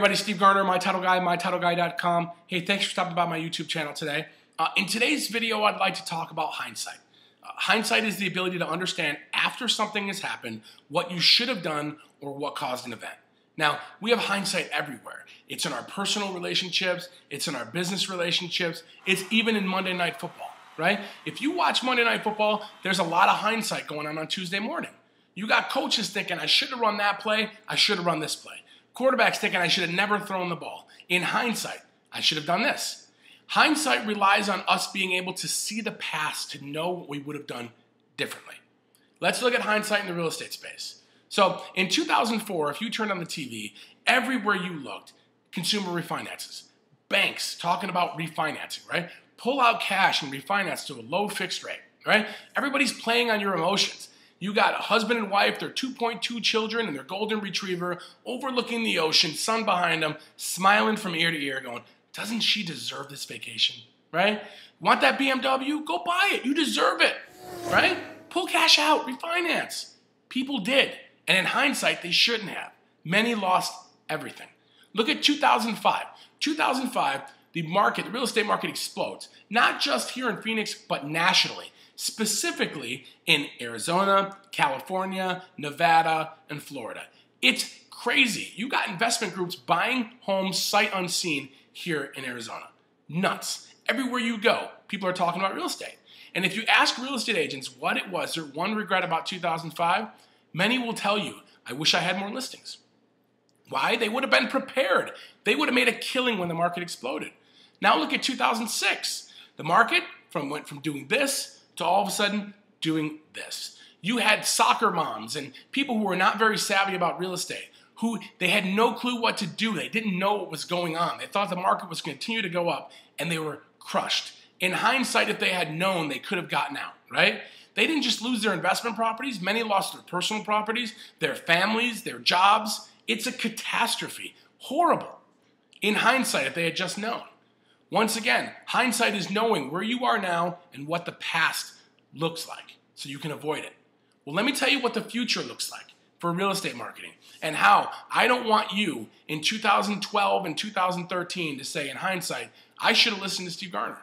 everybody, Steve Garner, My Title Guy, mytitleguy.com. Hey, thanks for stopping by my YouTube channel today. In today's video, I'd like to talk about hindsight. Hindsight is the ability to understand after something has happened what you should have done or what caused an event. Now, we have hindsight everywhere. It's in our personal relationships, it's in our business relationships, it's even in Monday Night Football, right? If you watch Monday Night Football, there's a lot of hindsight going on Tuesday morning. You got coaches thinking, I should have run that play, I should have run this play. Quarterbacks thinking, I should have never thrown the ball. In hindsight, I should have done this. Hindsight relies on us being able to see the past to know what we would have done differently. Let's look at hindsight in the real estate space. So in 2004, if you turned on the TV, everywhere you looked, consumer refinances, banks talking about refinancing, right? Pull out cash and refinance to a low fixed rate, right? Everybody's playing on your emotions. You got a husband and wife, their 2.2 children, and their golden retriever overlooking the ocean, sun behind them, smiling from ear to ear, going, doesn't she deserve this vacation, right? Want that BMW? Go buy it. You deserve it, right? Pull cash out, refinance. People did, and in hindsight, they shouldn't have. Many lost everything. Look at 2005. 2005, the real estate market explodes, not just here in Phoenix, but nationally. Specifically in Arizona, California, Nevada, and Florida. It's crazy. You got investment groups buying homes sight unseen here in Arizona. Nuts. Everywhere you go, people are talking about real estate. And if you ask real estate agents what it was, their one regret about 2005, many will tell you, I wish I had more listings. Why? They would have been prepared. They would have made a killing when the market exploded. Now look at 2006. The market went from doing this to all of a sudden doing this. You had soccer moms and people who were not very savvy about real estate, who they had no clue what to do. They didn't know what was going on. They thought the market was going to continue to go up, and they were crushed. In hindsight, if they had known, they could have gotten out, right? They didn't just lose their investment properties. Many lost their personal properties, their families, their jobs. It's a catastrophe. Horrible. In hindsight, if they had just known. Once again, hindsight is knowing where you are now and what the past looks like so you can avoid it. Well, let me tell you what the future looks like for real estate marketing and how I don't want you in 2012 and 2013 to say in hindsight, I should have listened to Steve Garner.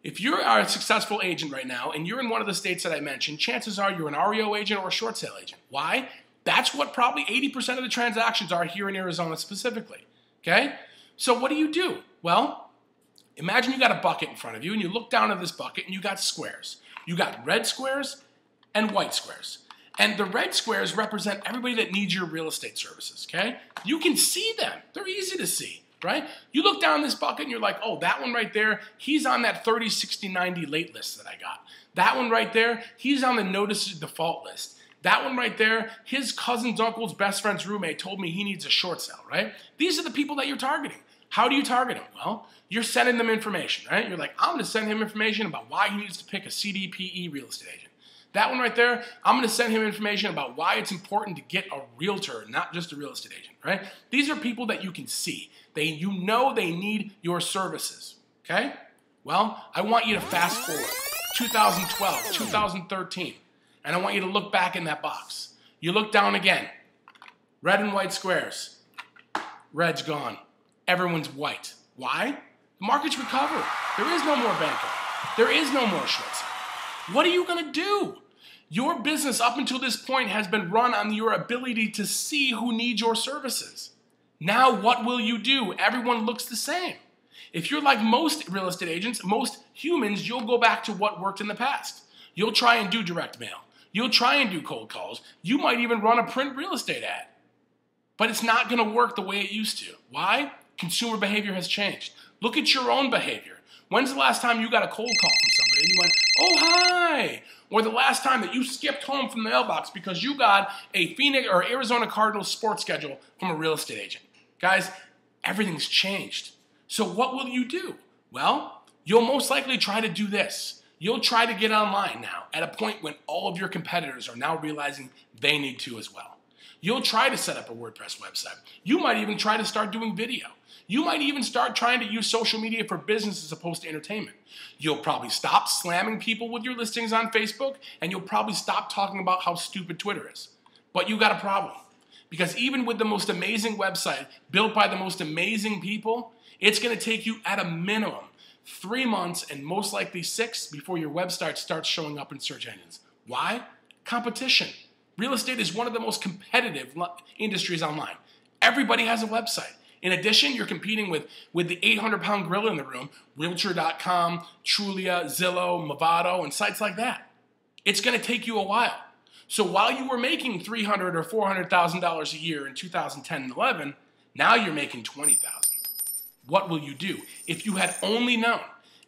If you are a successful agent right now and you're in one of the states that I mentioned, chances are you're an REO agent or a short sale agent. Why? That's what probably 80% of the transactions are here in Arizona specifically, okay? So what do? Well, imagine you got a bucket in front of you and you look down at this bucket and you got squares. You got red squares and white squares. And the red squares represent everybody that needs your real estate services, okay? You can see them. They're easy to see, right? You look down this bucket and you're like, oh, that one right there, he's on that 30, 60, 90 late list that I got. That one right there, he's on the notice of default list. That one right there, his cousin's uncle's best friend's roommate told me he needs a short sale, right? These are the people that you're targeting. How do you target them? Well, you're sending them information, right? You're like, I'm going to send him information about why he needs to pick a CDPE real estate agent. That one right there, I'm going to send him information about why it's important to get a realtor, not just a real estate agent, right? These are people that you can see. You know they need your services, okay? Well, I want you to fast forward 2012, 2013, and I want you to look back in that box. You look down again, red and white squares. Red's gone. Everyone's white. Why? The market's recovered. There is no more banking. There is no more short sale. What are you going to do? Your business up until this point has been run on your ability to see who needs your services. Now what will you do? Everyone looks the same. If you're like most real estate agents, most humans, you'll go back to what worked in the past. You'll try and do direct mail. You'll try and do cold calls. You might even run a print real estate ad. But it's not going to work the way it used to. Why? Consumer behavior has changed. Look at your own behavior. When's the last time you got a cold call from somebody and you went, oh, hi? Or the last time that you skipped home from the mailbox because you got a Phoenix or Arizona Cardinals sports schedule from a real estate agent? Guys, everything's changed. So what will you do? Well, you'll most likely try to do this. You'll try to get online now at a point when all of your competitors are now realizing they need to as well. You'll try to set up a WordPress website. You might even try to start doing video. You might even start trying to use social media for business as opposed to entertainment. You'll probably stop slamming people with your listings on Facebook, and you'll probably stop talking about how stupid Twitter is. But you got a problem. Because even with the most amazing website built by the most amazing people, it's going to take you at a minimum 3 months and most likely 6 before your website starts showing up in search engines. Why? Competition. Real estate is one of the most competitive industries online. Everybody has a website. In addition, you're competing with the 800-pound gorilla in the room, Realtor.com, Trulia, Zillow, Movado, and sites like that. It's going to take you a while. So while you were making $300,000 or $400,000 a year in 2010 and 11, now you're making $20,000. What will you do? If you had only known,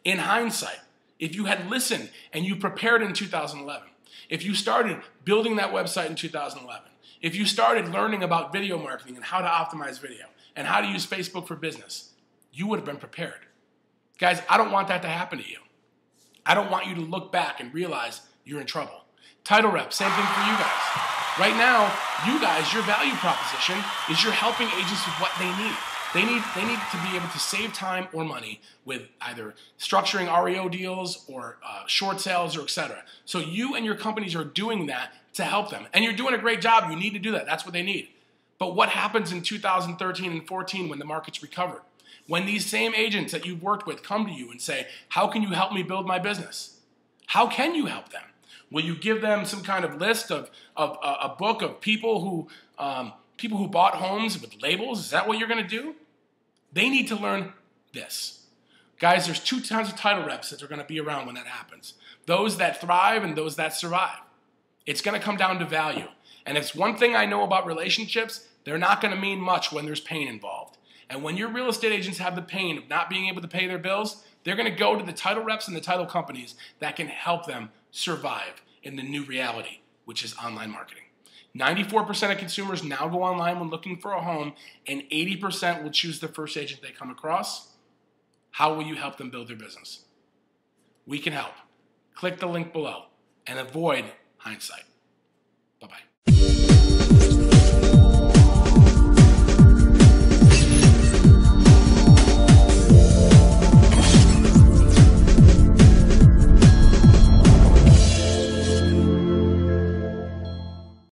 in hindsight, if you had listened and you prepared in 2011, if you started building that website in 2011, if you started learning about video marketing and how to optimize video and how to use Facebook for business, you would have been prepared. Guys, I don't want that to happen to you. I don't want you to look back and realize you're in trouble. Title rep, same thing for you guys. Right now, you guys, your value proposition is you're helping agents with what they need. They need to be able to save time or money with either structuring REO deals or short sales or etc. So you and your companies are doing that to help them. And you're doing a great job. You need to do that. That's what they need. But what happens in 2013 and 14 when the market's recovered? When these same agents that you've worked with come to you and say, how can you help me build my business? How can you help them? Will you give them some kind of list of a book of people who bought homes with labels? Is that what you're going to do? They need to learn this. Guys, there's 2 kinds of title reps that are going to be around when that happens. Those that thrive and those that survive. It's going to come down to value. And it's one thing I know about relationships, they're not going to mean much when there's pain involved. And when your real estate agents have the pain of not being able to pay their bills, they're going to go to the title reps and the title companies that can help them survive in the new reality, which is online marketing. 94% of consumers now go online when looking for a home, and 80% will choose the first agent they come across. How will you help them build their business? We can help. Click the link below and avoid hindsight. Bye-bye.